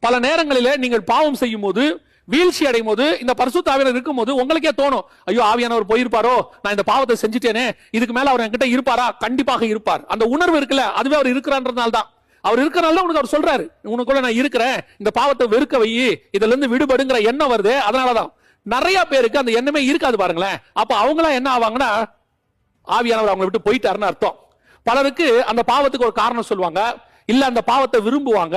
பல நேரங்களிலே நீங்கள் பாவம் செய்யும் போது, வீழ்ச்சி அடையும் போது, இந்த பரிசுத்த ஆவியானவர் இருக்கும் போது உங்களுக்கே தோணும், ஐயோ ஆவியானவர் போயிருப்பாரோ, நான் இந்த பாவத்தை செஞ்சுட்டேனே, இதுக்கு மேல அவர் என்கிட்ட இருப்பாரா? கண்டிப்பாக இருப்பார். அந்த உணர்வு இருக்குல்ல, அதுவே அவர் இருக்கிறான்றதுனால தான். அவர் இருக்கிறனால உனக்கு அவர் சொல்றாரு, உனக்குள்ள நான் இருக்கிறேன், இந்த பாவத்தை வெறுக்க வை, இதுல இருந்து விடுபடுங்கிற எண்ணம் வருது. அதனாலதான் நிறைய பேருக்கு அந்த எண்ணமே இருக்காது பாருங்களேன். அப்ப அவங்களா என்ன ஆவாங்கன்னா, ஆவியானவர் அவங்களை விட்டு போயிட்டாருன்னு அர்த்தம். பலருக்கு அந்த பாவத்துக்கு ஒரு காரணம் சொல்லுவாங்க, இல்ல அந்த பாவத்தை விரும்புவாங்க,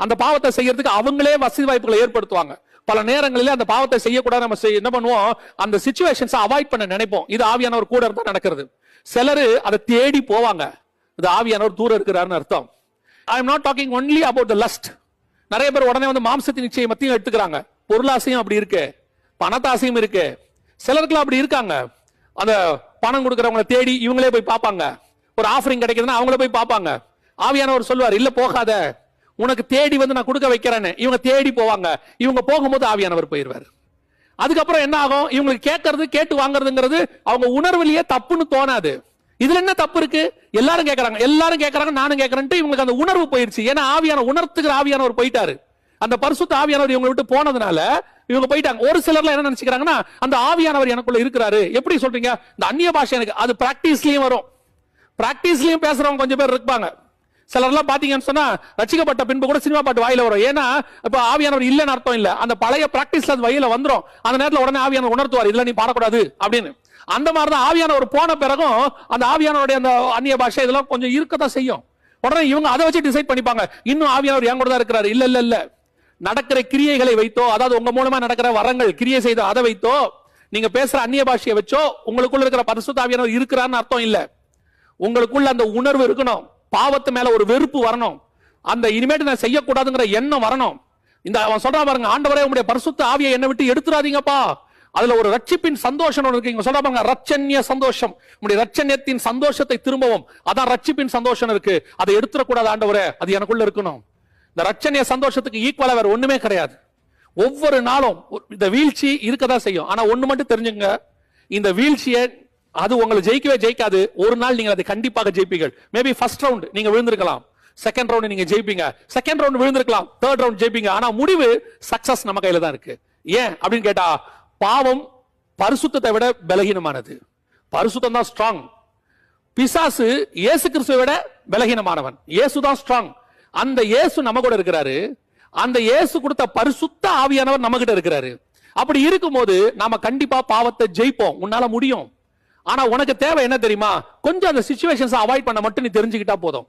அந்த பாவத்தை செய்யறதுக்கு அவங்களே வசதி வாய்ப்புகளை ஏற்படுத்துவாங்க. பல நேரங்களில் அந்த பாவத்தை செய்யக்கூடாது, நம்ம என்ன பண்ணுவோம், அந்த சிச்சுவேஷன்ஸ் அவாய்ட் பண்ண நினைப்போம். இது ஆவியானவர் கூட இருந்தா நடக்கிறது. சிலரு அதை தேடி போவாங்க, இது ஆவியானவர் தூரம் இருக்கிறாருன்னு அர்த்தம். I am not talking only about the lost. நிறைய பேர் உடனே வந்து மாம்சத்தின் நிச்சயம் மத்தியும் எடுத்துக்கிறாங்க. பொருளாசையும் அப்படி இருக்கு, பணத்தாசையும் இருக்கு. சிலருக்குலாம் அப்படி இருக்காங்க, அந்த பணம் கொடுக்கறவங்களை தேடி இவங்களே போய் பார்ப்பாங்க. ஒரு ஆஃபரிங் கிடைக்குதுன்னா அவங்கள போய் பார்ப்பாங்க. ஆவியானவர் சொல்லுவார், இல்ல போகாத, உனக்கு தேடி வந்து நான் கொடுக்க வைக்கிறேன்னு. இவங்க தேடி போவாங்க. இவங்க போகும்போது ஆவியானவர் போயிருவார். அதுக்கப்புறம் என்ன ஆகும், இவங்களுக்கு கேட்கறது கேட்டு வாங்குறதுங்கிறது அவங்க உணர்வுலயே தப்புன்னு தோணாது. இதுல என்ன தப்பு இருக்கு? எல்லாரும் கேட்கறாங்க, நானும் கேட்கறேன்ட்டு இவங்களுக்கு அந்த உணர்வு போயிருச்சு. ஏன்னா ஆவியான உணர்த்துகிற ஆவியானவர் போயிட்டாரு. அந்த பரிசுத்த ஆவியானவர் இவங்களை விட்டு போனதுனால இவங்க போயிட்டாங்க. ஒரு சிலர்ல என்ன நினைச்சுக்கிறாங்கன்னா, அந்த ஆவியானவர் எனக்குள்ள இருக்கிறாரு. எப்படி சொல்றீங்க? இந்த அந்நிய பாஷை எனக்கு அது பிராக்டிஸ்லயும் வரும். பிராக்டிஸ்லயும் பேசுறவங்க கொஞ்சம் பேர் இருப்பாங்க. சிலர்லாம் பாத்தீங்கன்னு சொன்னா ரட்சிக்கப்பட்ட பின்பு கூட சினிமா பாட்டு வாயில வரும். ஏன்னா இப்ப ஆவியானவர் இல்லன்னு அர்த்தம் இல்ல, அந்த பழைய பிராக்டிஸ்ல அது வாயில வந்துரும். அந்த நேரத்துல உடனே ஆவியானவர் உணர்த்துவார், இதுல நீ பாடக்கூடாது அப்படின்னு. அந்த மாதிரிதான் ஆவியானவர் போன பிறகும் அந்த ஆவியானவருடைய அந்த அந்நிய பாஷை இதெல்லாம் கொஞ்சம் இருக்கதான் செய்யும். உடனே இவங்க அதை வச்சு டிசைட் பண்ணிப்பாங்க, இன்னும் ஆவியானவர் என் கூட தான் இருக்கிறாரு. இல்ல இல்ல இல்ல, நடக்கிற கிரியைகளை வைத்தோ, அதாவது உங்க மூலமா நடக்கிற வரங்கள் கிரியை செய்தோ அதை வைத்தோ, நீங்க பேசுற அந்நிய பாஷையை வச்சோ உங்களுக்குள்ள இருக்கிற பரிசுத்த ஆவியானவர் இருக்கிறான்னு அர்த்தம் இல்ல. உங்களுக்குள்ள அந்த உணர்வு இருக்கணும், பாவத்து மேல ஒரு வெறுப்பு வரணும், அந்த இனிமேட்டு நான் செய்யக்கூடாதுங்கிற எண்ணம் வரணும். இந்த அவன் சொல்றான் பாருங்க, ஆண்டவரே உங்களுடைய பரிசுத்த ஆவியை என்னை விட்டு எடுத்துறாதீங்கப்பா. அதுல ஒரு ரட்சிப்பின் சந்தோஷம் இருக்கு. இங்க சொல்ற பாருங்க, ரட்சண்ய சந்தோஷம், உங்களுடைய ரட்சண்யத்தின் சந்தோஷத்தை திரும்பவும், அதான் ரட்சிப்பின் சந்தோஷம் இருக்கு. அதை எடுத்துடக்கூடாது ஆண்டவரே, அது எனக்குள்ள இருக்கணும். இந்த ரட்சண்ய சந்தோஷத்துக்கு ஈக்குவலா வேற ஒண்ணுமே கிடையாது. ஒவ்வொரு நாளும் இந்த வீழ்ச்சி இருக்கதான் செய்யும். ஆனா ஒண்ணு மட்டும் தெரிஞ்சுங்க, இந்த வீழ்ச்சியை அது உங்களை ஜெயிக்கவே ஜெயிக்காது. ஒரு நாள் நீங்க அதை கண்டிப்பாக ஜெயிப்பீர்கள். மேபி ஃபர்ஸ்ட் ரவுண்ட் நீங்க விழுந்திருக்கலாம், செகண்ட் ரவுண்ட் நீங்க ஜெயிப்பீங்க, செகண்ட் ரவுண்ட் விழுந்திருக்கலாம், தேர்ட் ரவுண்ட் ஜெயிப்பீங்க. ஆனா முடிவு சக்சஸ் நம்ம கையில தான் இருக்கு. ஏன் அப்படின்னு கேட்டா, பாவம் பரிசுத்தத்தை விட பலகீனமானது, பரிசுத்தம் தான் ஸ்ட்ராங். பிசாசு இயேசு கிறிஸ்துவை விட பலகீனமானவன், இயேசு தான் ஸ்ட்ராங். அந்த இயேசு நம்ம கூட இருக்கிறாரு, அந்த இயேசு கொடுத்த பரிசுத்த ஆவியானவர் நம்ம கிட்ட இருக்கிறாரு. அப்படி இருக்கும்போது நாம கண்டிப்பா பாவத்தை ஜெயிப்போம், உன்னால முடியும். ஆனா உனக்கு தேவை என்ன தெரியுமா, கொஞ்சம் அந்த சிச்சுவேஷன்ஸ் அவாய்ட் பண்ண மட்டும் நீ தெரிஞ்சுக்கிட்டா போதும்.